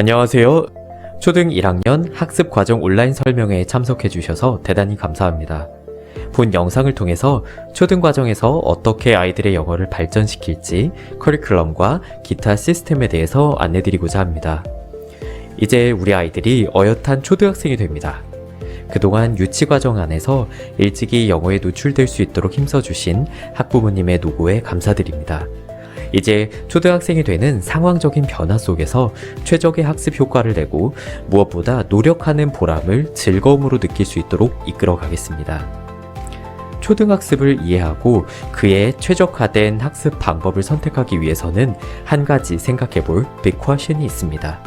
안녕하세요. 초등 1학년 학습과정 온라인 설명회에 참석해 주셔서 대단히 감사합니다. 본 영상을 통해서 초등과정에서 어떻게 아이들의 영어를 발전시킬지 커리큘럼과 기타 시스템에 대해서 안내드리고자 합니다. 이제 우리 아이들이 어엿한 초등학생이 됩니다. 그동안 유치과정 안에서 일찍이 영어에 노출될 수 있도록 힘써주신 학부모님의 노고에 감사드립니다. 이제 초등학생이 되는 상황적인 변화 속에서 최적의 학습 효과를 내고 무엇보다 노력하는 보람을 즐거움으로 느낄 수 있도록 이끌어 가겠습니다. 초등학습을 이해하고 그에 최적화된 학습 방법을 선택하기 위해서는 한 가지 생각해 볼 빅 퀘션이 있습니다.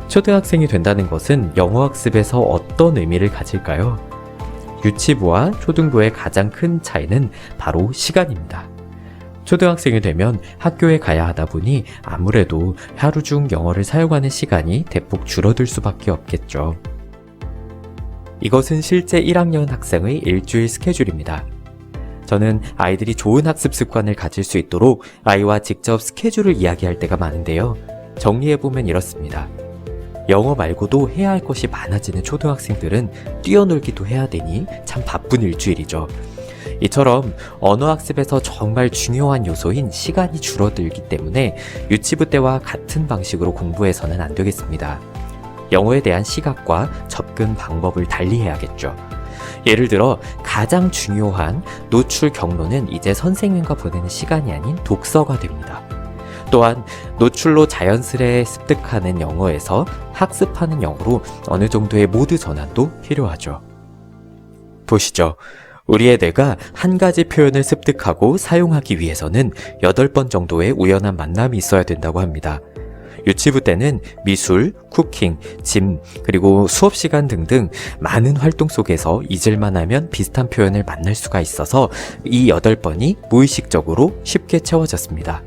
초등학생이 된다는 것은 영어 학습에서 어떤 의미를 가질까요? 유치부와 초등부의 가장 큰 차이는 바로 시간입니다. 초등학생이 되면 학교에 가야 하다 보니 아무래도 하루 중 영어를 사용하는 시간이 대폭 줄어들 수밖에 없겠죠. 이것은 실제 1학년 학생의 일주일 스케줄입니다. 저는 아이들이 좋은 학습 습관을 가질 수 있도록 아이와 직접 스케줄을 이야기할 때가 많은데요. 정리해보면 이렇습니다. 영어 말고도 해야 할 것이 많아지는 초등학생들은 뛰어놀기도 해야 되니 참 바쁜 일주일이죠. 이처럼 언어학습에서 정말 중요한 요소인 시간이 줄어들기 때문에 유치부 때와 같은 방식으로 공부해서는 안 되겠습니다. 영어에 대한 시각과 접근 방법을 달리해야겠죠. 예를 들어 가장 중요한 노출 경로는 이제 선생님과 보내는 시간이 아닌 독서가 됩니다. 또한 노출로 자연스레 습득하는 영어에서 학습하는 영어로 어느 정도의 모드 전환도 필요하죠. 보시죠. 우리의 뇌가 한 가지 표현을 습득하고 사용하기 위해서는 8번 정도의 우연한 만남이 있어야 된다고 합니다. 유치부 때는 미술, 쿠킹, 짐, 그리고 수업 시간 등등 많은 활동 속에서 잊을만 하면 비슷한 표현을 만날 수가 있어서 이 8번이 무의식적으로 쉽게 채워졌습니다.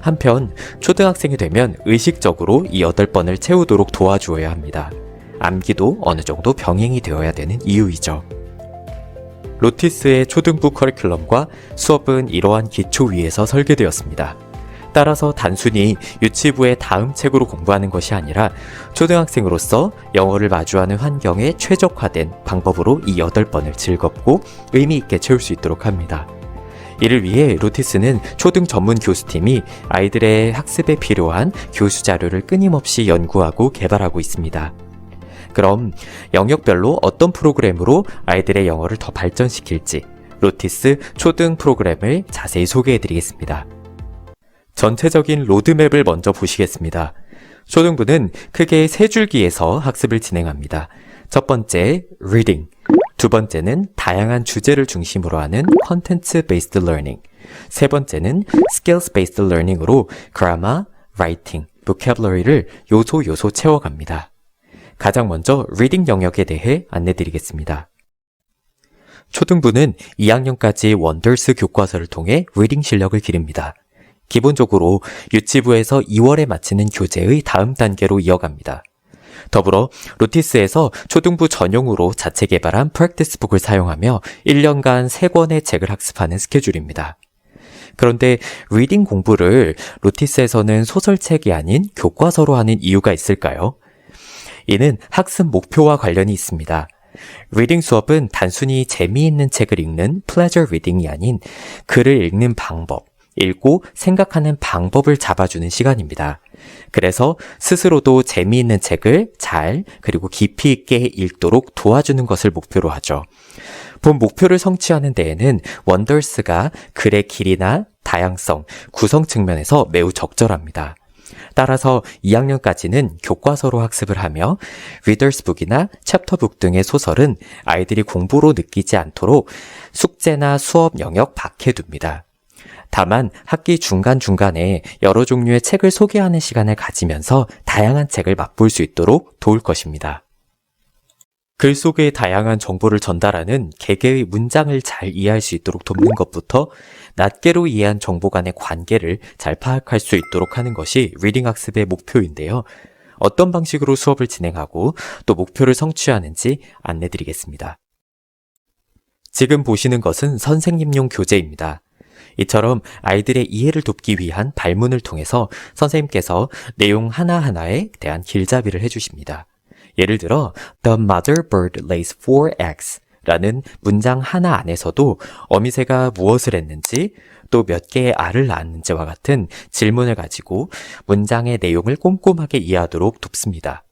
한편 초등학생이 되면 의식적으로 이 8번을 채우도록 도와주어야 합니다. 암기도 어느 정도 병행이 되어야 되는 이유이죠. 로티스의 초등부 커리큘럼과 수업은 이러한 기초 위에서 설계되었습니다. 따라서 단순히 유치부의 다음 책으로 공부하는 것이 아니라 초등학생으로서 영어를 마주하는 환경에 최적화된 방법으로 이 8번을 즐겁고 의미 있게 채울 수 있도록 합니다. 이를 위해 로티스는 초등 전문 교수팀이 아이들의 학습에 필요한 교수 자료를 끊임없이 연구하고 개발하고 있습니다. 그럼 영역별로 어떤 프로그램으로 아이들의 영어를 더 발전시킬지 로티스 초등 프로그램을 자세히 소개해 드리겠습니다. 전체적인 로드맵을 먼저 보시겠습니다. 초등부는 크게 3줄기에서 학습을 진행합니다. 첫 번째, reading. 두 번째는 다양한 주제를 중심으로 하는 content based learning. 세 번째는 skills based learning으로 grammar, writing, vocabulary를 요소 채워갑니다. 가장 먼저 리딩 영역에 대해 안내드리겠습니다. 초등부는 2학년까지 원더스 교과서를 통해 리딩 실력을 기릅니다. 기본적으로 유치부에서 2월에 마치는 교재의 다음 단계로 이어갑니다. 더불어 로티스에서 초등부 전용으로 자체 개발한 프랙티스북을 사용하며 1년간 3권의 책을 학습하는 스케줄입니다. 그런데 리딩 공부를 로티스에서는 소설책이 아닌 교과서로 하는 이유가 있을까요? 이는 학습 목표와 관련이 있습니다. 리딩 수업은 단순히 재미있는 책을 읽는 pleasure reading이 아닌 글을 읽는 방법, 읽고 생각하는 방법을 잡아주는 시간입니다. 그래서 스스로도 재미있는 책을 잘 그리고 깊이 있게 읽도록 도와주는 것을 목표로 하죠. 본 목표를 성취하는 데에는 원더스가 글의 길이나 다양성, 구성 측면에서 매우 적절합니다. 따라서 2학년까지는 교과서로 학습을 하며 리더스북이나 챕터북 등의 소설은 아이들이 공부로 느끼지 않도록 숙제나 수업 영역 밖에 둡니다. 다만 학기 중간중간에 여러 종류의 책을 소개하는 시간을 가지면서 다양한 책을 맛볼 수 있도록 도울 것입니다. 글 속의 다양한 정보를 전달하는 개개의 문장을 잘 이해할 수 있도록 돕는 것부터 낱개로 이해한 정보 간의 관계를 잘 파악할 수 있도록 하는 것이 리딩 학습의 목표인데요. 어떤 방식으로 수업을 진행하고 또 목표를 성취하는지 안내드리겠습니다. 지금 보시는 것은 선생님용 교재입니다. 이처럼 아이들의 이해를 돕기 위한 발문을 통해서 선생님께서 내용 하나하나에 대한 길잡이를 해주십니다. 예를 들어 The mother bird lays 4 eggs 라는 문장 하나 안에서도 어미새가 무엇을 했는지 또 몇 개의 알을 낳았는지와 같은 질문을 가지고 문장의 내용을 꼼꼼하게 이해하도록 돕습니다.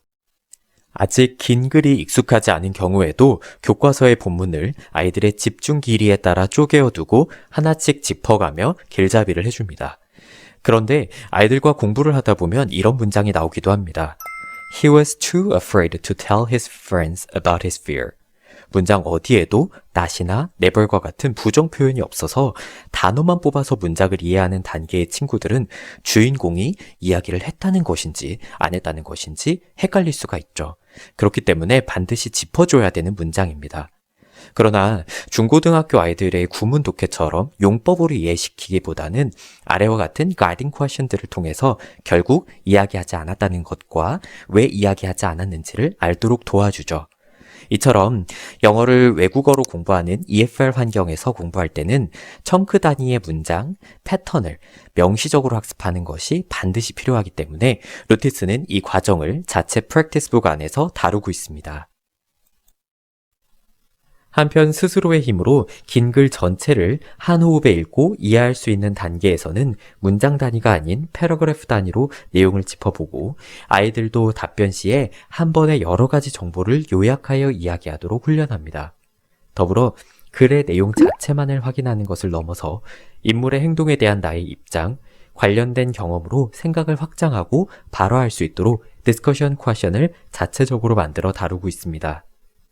아직 긴 글이 익숙하지 않은 경우에도 교과서의 본문을 아이들의 집중 길이에 따라 쪼개어 두고 하나씩 짚어가며 길잡이를 해줍니다. 그런데 아이들과 공부를 하다 보면 이런 문장이 나오기도 합니다. He was too afraid to tell his friends about his fear. 문장 어디에도 not이나 never과 같은 부정 표현이 없어서 단어만 뽑아서 문장을 이해하는 단계의 친구들은 주인공이 이야기를 했다는 것인지 안 했다는 것인지 헷갈릴 수가 있죠. 그렇기 때문에 반드시 짚어줘야 되는 문장입니다. 그러나 중고등학교 아이들의 구문 독해처럼 용법으로 이해시키기보다는 아래와 같은 가이딩 퀘션들을 통해서 결국 이야기하지 않았다는 것과 왜 이야기하지 않았는지를 알도록 도와주죠. 이처럼 영어를 외국어로 공부하는 EFL 환경에서 공부할 때는 청크 단위의 문장, 패턴을 명시적으로 학습하는 것이 반드시 필요하기 때문에 루티스는 이 과정을 자체 프랙티스북 안에서 다루고 있습니다. 한편 스스로의 힘으로 긴 글 전체를 한 호흡에 읽고 이해할 수 있는 단계에서는 문장 단위가 아닌 패러그래프 단위로 내용을 짚어보고 아이들도 답변 시에 한 번에 여러 가지 정보를 요약하여 이야기하도록 훈련합니다. 더불어 글의 내용 자체만을 확인하는 것을 넘어서 인물의 행동에 대한 나의 입장, 관련된 경험으로 생각을 확장하고 발화할 수 있도록 디스커션 퀘션을 자체적으로 만들어 다루고 있습니다.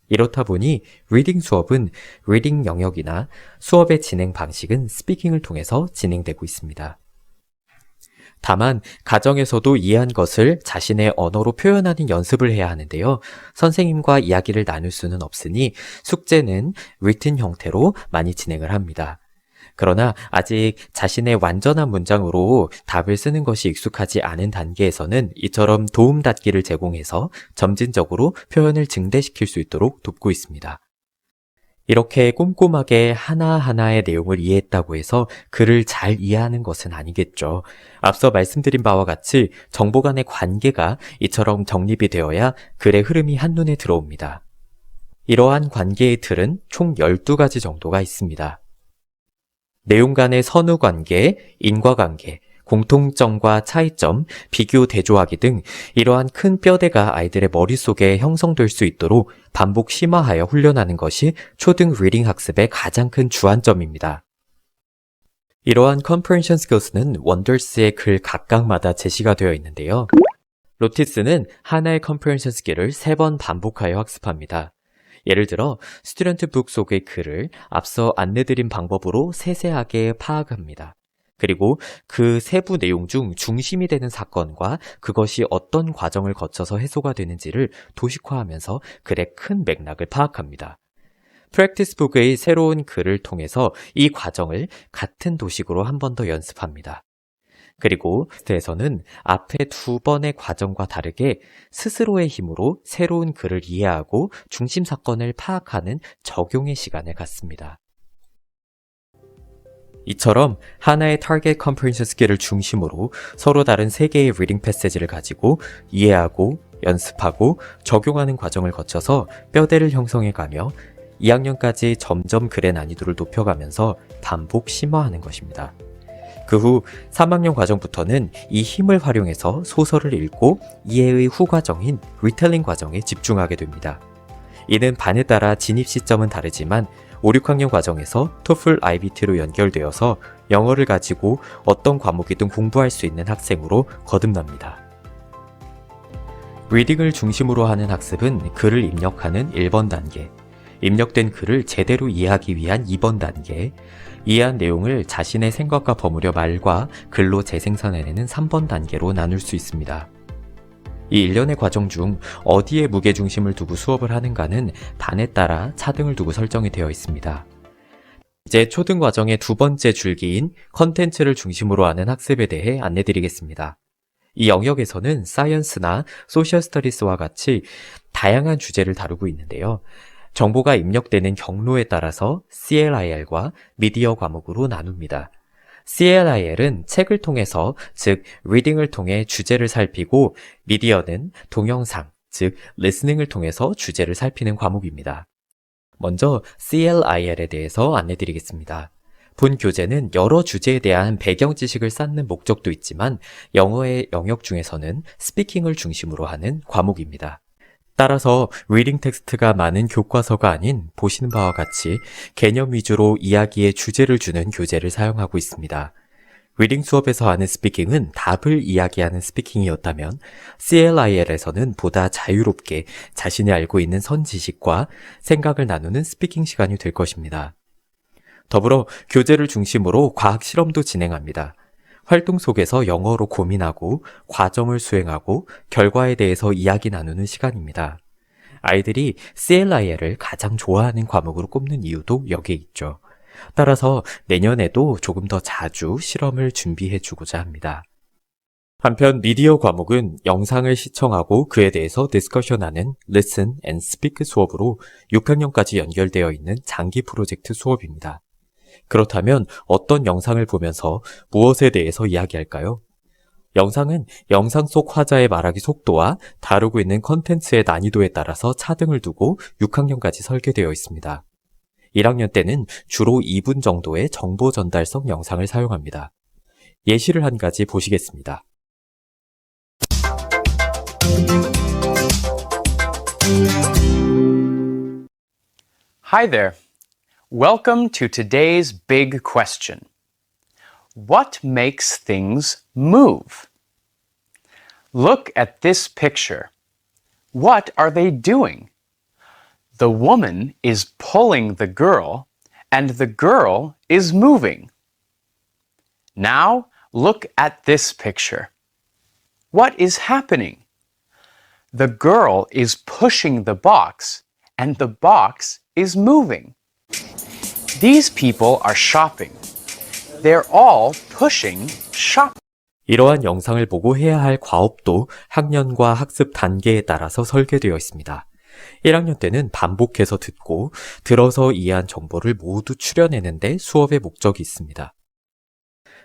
이렇다 보니 리딩 수업은 리딩 영역이나 수업의 진행 방식은 스피킹을 통해서 진행되고 있습니다. 다만 가정에서도 이해한 것을 자신의 언어로 표현하는 연습을 해야 하는데요. 선생님과 이야기를 나눌 수는 없으니 숙제는 written 형태로 많이 진행을 합니다. 그러나 아직 자신의 완전한 문장으로 답을 쓰는 것이 익숙하지 않은 단계에서는 이처럼 도움 닫기를 제공해서 점진적으로 표현을 증대시킬 수 있도록 돕고 있습니다. 이렇게 꼼꼼하게 하나하나의 내용을 이해했다고 해서 글을 잘 이해하는 것은 아니겠죠. 앞서 말씀드린 바와 같이 정보 간의 관계가 이처럼 정립이 되어야 글의 흐름이 한눈에 들어옵니다. 이러한 관계의 틀은 총 12가지 정도가 있습니다. 내용 간의 선후관계, 인과관계, 공통점과 차이점, 비교 대조하기 등 이러한 큰 뼈대가 아이들의 머릿속에 형성될 수 있도록 반복 심화하여 훈련하는 것이 초등 리딩 학습의 가장 큰 주안점입니다. 이러한 comprehension skills는 원더스의 글 각각마다 제시가 되어 있는데요. 로티스는 하나의 comprehension skill을 3번 반복하여 학습합니다. 예를 들어 스튜던트 북 속의 글을 앞서 안내드린 방법으로 세세하게 파악합니다. 그리고 그 세부 내용 중 중심이 되는 사건과 그것이 어떤 과정을 거쳐서 해소가 되는지를 도식화하면서 글의 큰 맥락을 파악합니다. 프랙티스북의 새로운 글을 통해서 이 과정을 같은 도식으로 한 번 더 연습합니다. 그리고 테스트에서는 앞에 2번의 과정과 다르게 스스로의 힘으로 새로운 글을 이해하고 중심 사건을 파악하는 적용의 시간을 갖습니다. 이처럼 하나의 타겟 컴프리hension 스킬을 중심으로 서로 다른 3개의 리딩 패세지를 가지고 이해하고 연습하고 적용하는 과정을 거쳐서 뼈대를 형성해가며 2학년까지 점점 글의 난이도를 높여가면서 반복 심화하는 것입니다. 그 후 3학년 과정부터는 이 힘을 활용해서 소설을 읽고 이해의 후 과정인 리텔링 과정에 집중하게 됩니다. 이는 반에 따라 진입 시점은 다르지만 5, 6학년 과정에서 토플 IBT로 연결되어서 영어를 가지고 어떤 과목이든 공부할 수 있는 학생으로 거듭납니다. 리딩을 중심으로 하는 학습은 글을 입력하는 1번 단계, 입력된 글을 제대로 이해하기 위한 2번 단계, 이해한 내용을 자신의 생각과 버무려 말과 글로 재생산해내는 3번 단계로 나눌 수 있습니다. 이 일련의 과정 중 어디에 무게중심을 두고 수업을 하는가는 반에 따라 차등을 두고 설정이 되어 있습니다. 이제 초등 과정의 2번째 줄기인 컨텐츠를 중심으로 하는 학습에 대해 안내드리겠습니다. 이 영역에서는 사이언스나 소셜 스터디스와 같이 다양한 주제를 다루고 있는데요. 정보가 입력되는 경로에 따라서 CLIR과 미디어 과목으로 나눕니다. CLIL은 책을 통해서, 즉 reading을 통해 주제를 살피고 미디어는 동영상, 즉 listening을 통해서 주제를 살피는 과목입니다. 먼저 CLIL에 대해서 안내드리겠습니다. 본 교재는 여러 주제에 대한 배경 지식을 쌓는 목적도 있지만 영어의 영역 중에서는 스피킹을 중심으로 하는 과목입니다. 따라서 리딩 텍스트가 많은 교과서가 아닌 보시는 바와 같이 개념 위주로 이야기의 주제를 주는 교재를 사용하고 있습니다. 리딩 수업에서 하는 스피킹은 답을 이야기하는 스피킹이었다면 CLIL에서는 보다 자유롭게 자신이 알고 있는 선 지식과 생각을 나누는 스피킹 시간이 될 것입니다. 더불어 교재를 중심으로 과학 실험도 진행합니다. 활동 속에서 영어로 고민하고 과정을 수행하고 결과에 대해서 이야기 나누는 시간입니다. 아이들이 CLIL을 가장 좋아하는 과목으로 꼽는 이유도 여기에 있죠. 따라서 내년에도 조금 더 자주 실험을 준비해 주고자 합니다. 한편 미디어 과목은 영상을 시청하고 그에 대해서 디스커션하는 Listen and Speak 수업으로 6학년까지 연결되어 있는 장기 프로젝트 수업입니다. 그렇다면 어떤 영상을 보면서 무엇에 대해서 이야기할까요? 영상은 영상 속 화자의 말하기 속도와 다루고 있는 컨텐츠의 난이도에 따라서 차등을 두고 6학년까지 설계되어 있습니다. 1학년 때는 주로 2분 정도의 정보 전달성 영상을 사용합니다. 예시를 한 가지 보시겠습니다. Hi there. Welcome to today's big question. What makes things move? Look at this picture. What are they doing? The woman is pulling the girl, and the girl is moving. Now, look at this picture. What is happening? The girl is pushing the box, and the box is moving. These people are shopping. They're all pushing shop. 이러한 영상을 보고 해야 할 과업도 학년과 학습 단계에 따라서 설계되어 있습니다. 1학년 때는 반복해서 듣고 들어서 이해한 정보를 모두 추려내는데 수업의 목적이 있습니다.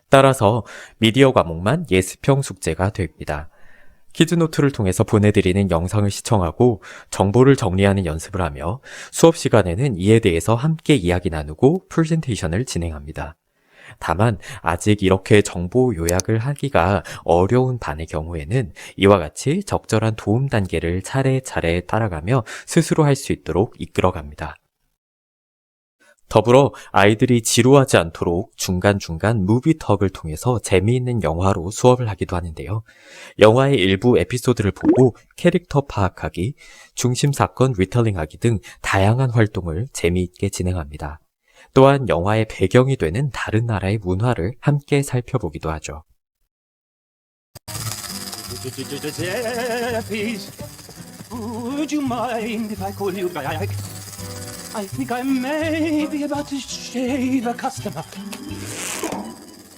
따라서 미디어 과목만 예습형 숙제가 됩니다. 키즈노트를 통해서 보내드리는 영상을 시청하고 정보를 정리하는 연습을 하며 수업 시간에는 이에 대해서 함께 이야기 나누고 프레젠테이션을 진행합니다. 다만 아직 이렇게 정보 요약을 하기가 어려운 반의 경우에는 이와 같이 적절한 도움 단계를 차례차례 따라가며 스스로 할 수 있도록 이끌어갑니다. 더불어 아이들이 지루하지 않도록 중간중간 무비턱을 통해서 재미있는 영화로 수업을 하기도 하는데요. 영화의 일부 에피소드를 보고 캐릭터 파악하기, 중심 사건 리텔링하기 등 다양한 활동을 재미있게 진행합니다. 또한 영화의 배경이 되는 다른 나라의 문화를 함께 살펴보기도 하죠. Would you mind if I call you back? I think I may be about to shave a customer.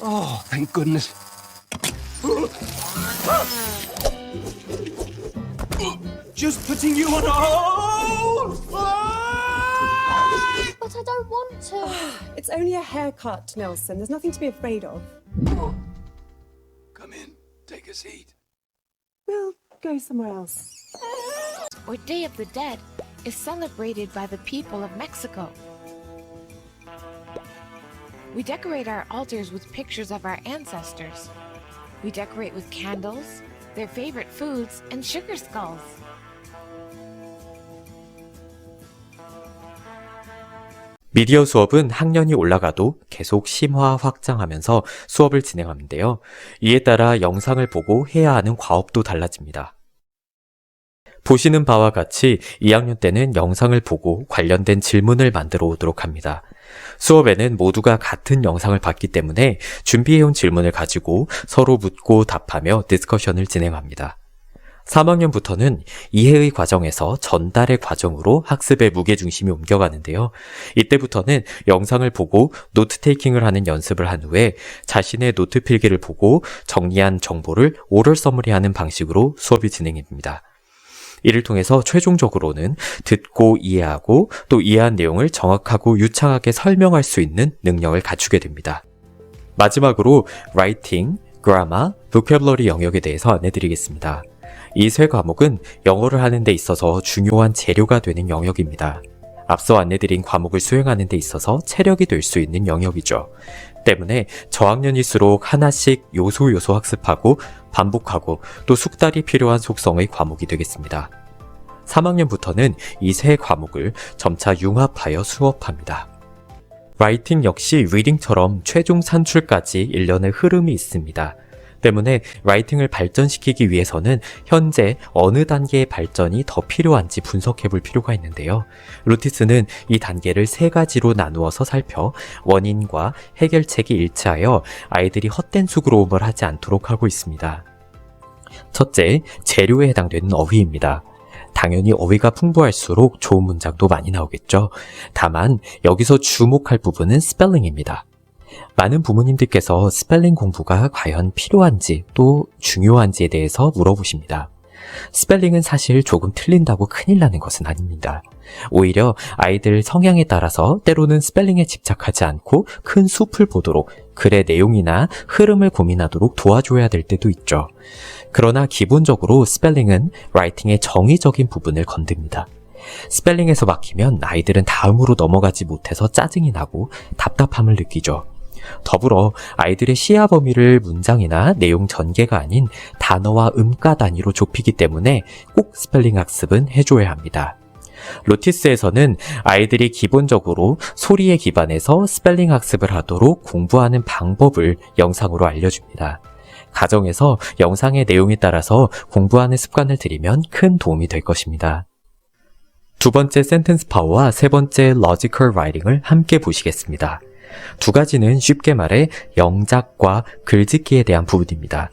Oh, thank goodness. Just putting you on hold. But I don't want to. It's only a haircut, Nelson. There's nothing to be afraid of. Come in, take a seat. We'll go somewhere else. Or Day of the Dead is celebrated by the people of Mexico. We decorate our altars with pictures of our ancestors. We decorate with candles, their favorite foods, and sugar skulls. 미디어 수업은 학년이 올라가도 계속 심화 확장하면서 수업을 진행하는데요. 이에 따라 영상을 보고 해야 하는 과업도 달라집니다. 보시는 바와 같이 2학년 때는 영상을 보고 관련된 질문을 만들어 오도록 합니다. 수업에는 모두가 같은 영상을 봤기 때문에 준비해온 질문을 가지고 서로 묻고 답하며 디스커션을 진행합니다. 3학년부터는 이해의 과정에서 전달의 과정으로 학습의 무게중심이 옮겨가는데요. 이때부터는 영상을 보고 노트 테이킹을 하는 연습을 한 후에 자신의 노트 필기를 보고 정리한 정보를 오럴 서머리하는 방식으로 수업이 진행됩니다. 이를 통해서 최종적으로는 듣고 이해하고 또 이해한 내용을 정확하고 유창하게 설명할 수 있는 능력을 갖추게 됩니다. 마지막으로 writing, grammar, vocabulary 영역에 대해서 안내드리겠습니다. 이 세 과목은 영어를 하는 데 있어서 중요한 재료가 되는 영역입니다. 앞서 안내드린 과목을 수행하는 데 있어서 체력이 될 수 있는 영역이죠. 때문에 저학년일수록 하나씩 요소 학습하고 반복하고 또 숙달이 필요한 속성의 과목이 되겠습니다. 3학년부터는 이 세 과목을 점차 융합하여 수업합니다. 라이팅 역시 리딩처럼 최종 산출까지 일련의 흐름이 있습니다. 때문에 라이팅을 발전시키기 위해서는 현재 어느 단계의 발전이 더 필요한지 분석해 볼 필요가 있는데요. 루티스는 이 단계를 세 가지로 나누어서 살펴 원인과 해결책이 일치하여 아이들이 헛된 수고로움을 하지 않도록 하고 있습니다. 첫째, 재료에 해당되는 어휘입니다. 당연히 어휘가 풍부할수록 좋은 문장도 많이 나오겠죠. 다만 여기서 주목할 부분은 스펠링입니다. 많은 부모님들께서 스펠링 공부가 과연 필요한지 또 중요한지에 대해서 물어보십니다. 스펠링은 사실 조금 틀린다고 큰일 나는 것은 아닙니다. 오히려 아이들 성향에 따라서 때로는 스펠링에 집착하지 않고 큰 숲을 보도록 글의 내용이나 흐름을 고민하도록 도와줘야 될 때도 있죠. 그러나 기본적으로 스펠링은 라이팅의 정의적인 부분을 건듭니다. 스펠링에서 막히면 아이들은 다음으로 넘어가지 못해서 짜증이 나고 답답함을 느끼죠. 더불어 아이들의 시야 범위를 문장이나 내용 전개가 아닌 단어와 음가 단위로 좁히기 때문에 꼭 스펠링 학습은 해줘야 합니다. 로티스에서는 아이들이 기본적으로 소리에 기반해서 스펠링 학습을 하도록 공부하는 방법을 영상으로 알려줍니다. 가정에서 영상의 내용에 따라서 공부하는 습관을 들이면 큰 도움이 될 것입니다. 두 번째 센텐스 파워와 세 번째 logical writing을 함께 보시겠습니다. 두 가지는 쉽게 말해 영작과 글짓기에 대한 부분입니다.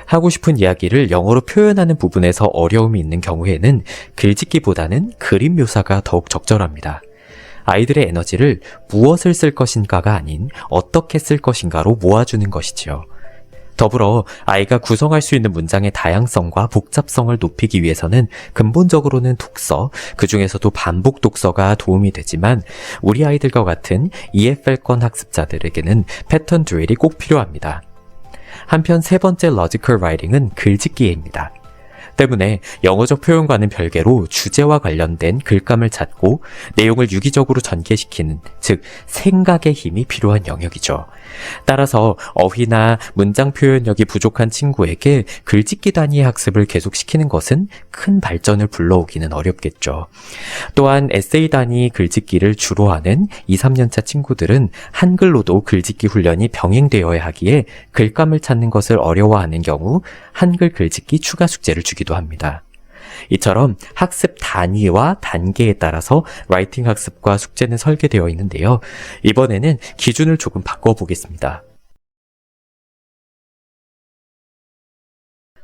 하고 싶은 이야기를 영어로 표현하는 부분에서 어려움이 있는 경우에는 글짓기보다는 그림 묘사가 더욱 적절합니다. 아이들의 에너지를 무엇을 쓸 것인가가 아닌 어떻게 쓸 것인가로 모아주는 것이지요. 더불어 아이가 구성할 수 있는 문장의 다양성과 복잡성을 높이기 위해서는 근본적으로는 독서, 그 중에서도 반복 독서가 도움이 되지만 우리 아이들과 같은 EFL권 학습자들에게는 패턴 드릴이 꼭 필요합니다. 한편 세 번째 logical writing은 글짓기입니다. 때문에 영어적 표현과는 별개로 주제와 관련된 글감을 찾고 내용을 유기적으로 전개시키는, 즉 생각의 힘이 필요한 영역이죠. 따라서 어휘나 문장 표현력이 부족한 친구에게 글짓기 단위의 학습을 계속시키는 것은 큰 발전을 불러오기는 어렵겠죠. 또한 에세이 단위 글짓기를 주로 하는 2, 3년차 친구들은 한글로도 글짓기 훈련이 병행되어야 하기에 글감을 찾는 것을 어려워하는 경우 한글 글짓기 추가 숙제를 주기도 합니다. 이처럼 학습 단위와 단계에 따라서 라이팅 학습과 숙제는 설계되어 있는데요. 이번에는 기준을 조금 바꿔보겠습니다.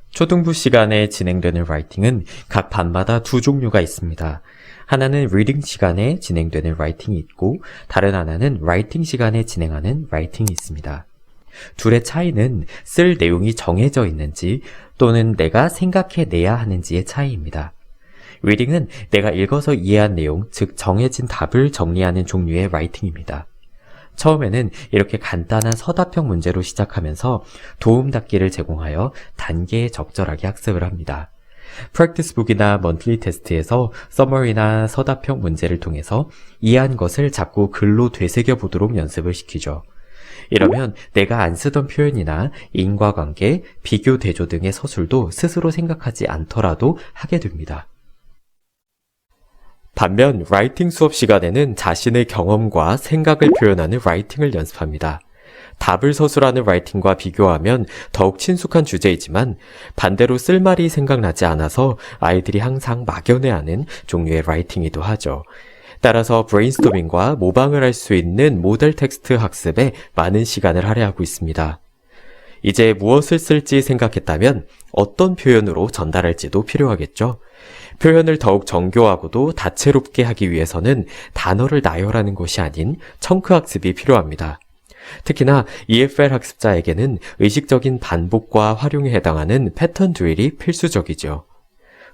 초등부 시간에 진행되는 라이팅은 각 반마다 두 종류가 있습니다. 하나는 리딩 시간에 진행되는 라이팅이 있고 다른 하나는 라이팅 시간에 진행하는 라이팅이 있습니다. 둘의 차이는 쓸 내용이 정해져 있는지 또는 내가 생각해내야 하는지의 차이입니다. 리딩은 내가 읽어서 이해한 내용, 즉 정해진 답을 정리하는 종류의 라이팅입니다. 처음에는 이렇게 간단한 서답형 문제로 시작하면서 도움닫기를 제공하여 단계에 적절하게 학습을 합니다. 프랙티스북이나 먼틀리 테스트에서 서머리나 서답형 문제를 통해서 이해한 것을 자꾸 글로 되새겨 보도록 연습을 시키죠. 이러면 내가 안 쓰던 표현이나 인과관계, 비교 대조 등의 서술도 스스로 생각하지 않더라도 하게 됩니다. 반면 라이팅 수업 시간에는 자신의 경험과 생각을 표현하는 라이팅을 연습합니다. 답을 서술하는 라이팅과 비교하면 더욱 친숙한 주제이지만 반대로 쓸 말이 생각나지 않아서 아이들이 항상 막연해하는 종류의 라이팅이기도 하죠. 따라서 브레인스토밍과 모방을 할 수 있는 모델 텍스트 학습에 많은 시간을 할애하고 있습니다. 이제 무엇을 쓸지 생각했다면 어떤 표현으로 전달할지도 필요하겠죠. 표현을 더욱 정교하고도 다채롭게 하기 위해서는 단어를 나열하는 것이 아닌 청크 학습이 필요합니다. 특히나 EFL 학습자에게는 의식적인 반복과 활용에 해당하는 패턴 드릴이 필수적이죠.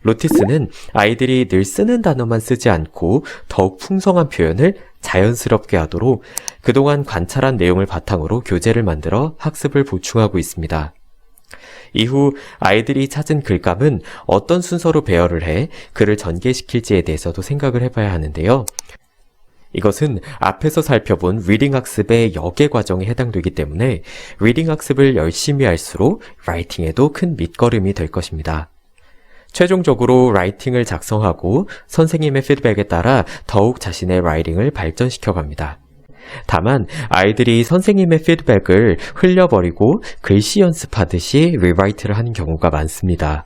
로티스는 아이들이 늘 쓰는 단어만 쓰지 않고 더욱 풍성한 표현을 자연스럽게 하도록 그동안 관찰한 내용을 바탕으로 교재를 만들어 학습을 보충하고 있습니다. 이후 아이들이 찾은 글감은 어떤 순서로 배열을 해 글을 전개시킬지에 대해서도 생각을 해봐야 하는데요. 이것은 앞에서 살펴본 리딩 학습의 역의 과정에 해당되기 때문에 리딩 학습을 열심히 할수록 라이팅에도 큰 밑거름이 될 것입니다. 최종적으로 라이팅을 작성하고 선생님의 피드백에 따라 더욱 자신의 라이팅을 발전시켜 갑니다. 다만 아이들이 선생님의 피드백을 흘려버리고 글씨 연습하듯이 리라이트를 하는 경우가 많습니다.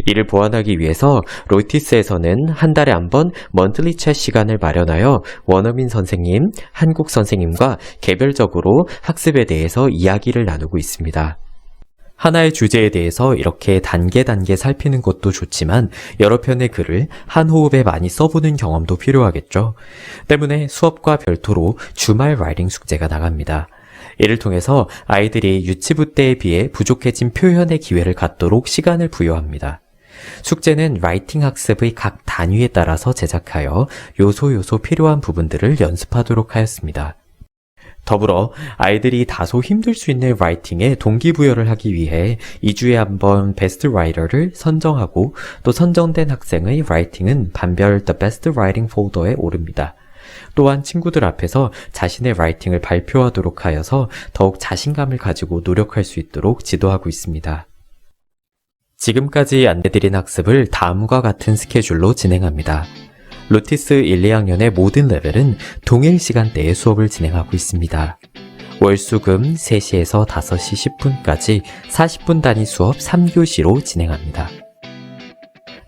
이를 보완하기 위해서 로티스에서는 한 달에 한 번 먼틀리 챗 시간을 마련하여 원어민 선생님, 한국 선생님과 개별적으로 학습에 대해서 이야기를 나누고 있습니다. 하나의 주제에 대해서 이렇게 단계 살피는 것도 좋지만 여러 편의 글을 한 호흡에 많이 써보는 경험도 필요하겠죠. 때문에 수업과 별도로 주말 라이팅 숙제가 나갑니다. 이를 통해서 아이들이 유치부 때에 비해 부족해진 표현의 기회를 갖도록 시간을 부여합니다. 숙제는 라이팅 학습의 각 단위에 따라서 제작하여 요소 필요한 부분들을 연습하도록 하였습니다. 더불어 아이들이 다소 힘들 수 있는 라이팅에 동기부여를 하기 위해 2주에 한 번 베스트 라이터를 선정하고 또 선정된 학생의 라이팅은 반별 The Best Writing 폴더에 오릅니다. 또한 친구들 앞에서 자신의 라이팅을 발표하도록 하여서 더욱 자신감을 가지고 노력할 수 있도록 지도하고 있습니다. 지금까지 안내드린 학습을 다음과 같은 스케줄로 진행합니다. 로티스 1, 2학년의 모든 레벨은 동일 시간대에 수업을 진행하고 있습니다. 월, 수, 금 3시에서 5시 10분까지 40분 단위 수업 3교시로 진행합니다.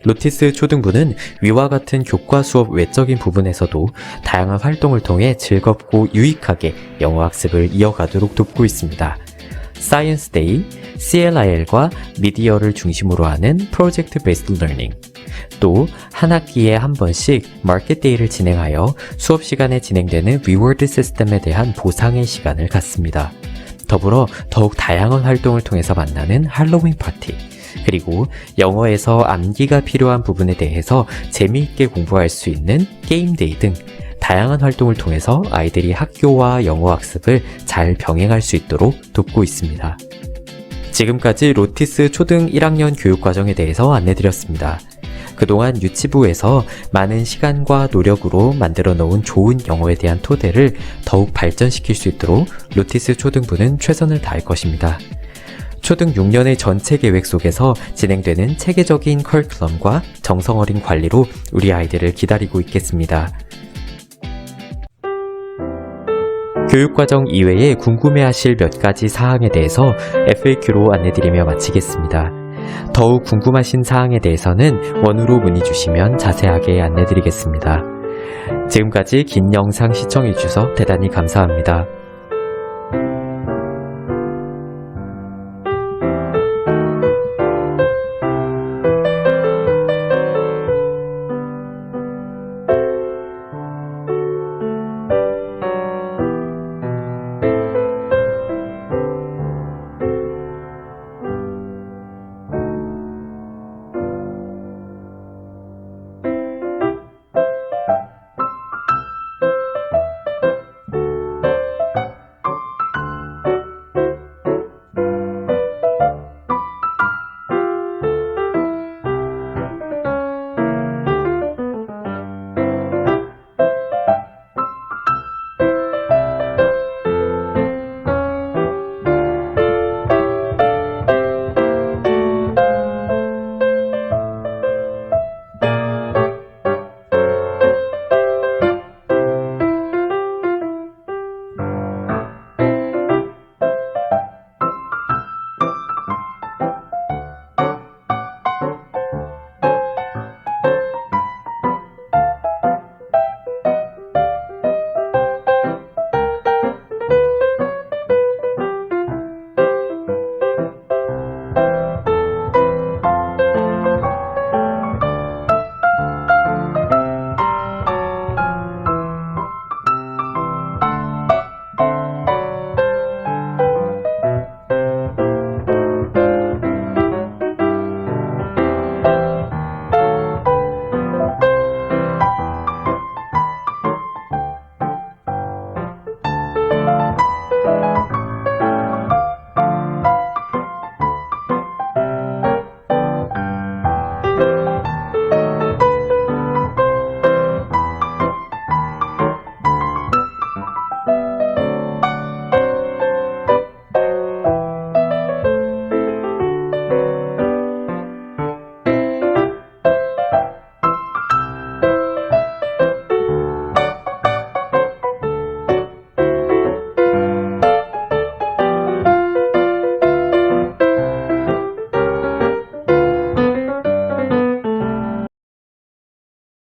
로티스 초등부는 위와 같은 교과 수업 외적인 부분에서도 다양한 활동을 통해 즐겁고 유익하게 영어 학습을 이어가도록 돕고 있습니다. 사이언스 데이, CLIL과 미디어를 중심으로 하는 프로젝트 베이스드 러닝, 또 한 학기에 한 번씩 마켓 데이를 진행하여 수업 시간에 진행되는 리워드 시스템에 대한 보상의 시간을 갖습니다. 더불어 더욱 다양한 활동을 통해서 만나는 할로윈 파티, 그리고 영어에서 암기가 필요한 부분에 대해서 재미있게 공부할 수 있는 게임 데이 등 다양한 활동을 통해서 아이들이 학교와 영어 학습을 잘 병행할 수 있도록 돕고 있습니다. 지금까지 로티스 초등 1학년 교육과정에 대해서 안내드렸습니다. 그동안 유치부에서 많은 시간과 노력으로 만들어 놓은 좋은 영어에 대한 토대를 더욱 발전시킬 수 있도록 로티스 초등부는 최선을 다할 것입니다. 초등 6년의 전체 계획 속에서 진행되는 체계적인 커리큘럼과 정성어린 관리로 우리 아이들을 기다리고 있겠습니다. 교육과정 이외에 궁금해하실 몇 가지 사항에 대해서 FAQ로 안내드리며 마치겠습니다. 더욱 궁금하신 사항에 대해서는 원으로 문의 주시면 자세하게 안내드리겠습니다. 지금까지 긴 영상 시청해주셔서 대단히 감사합니다.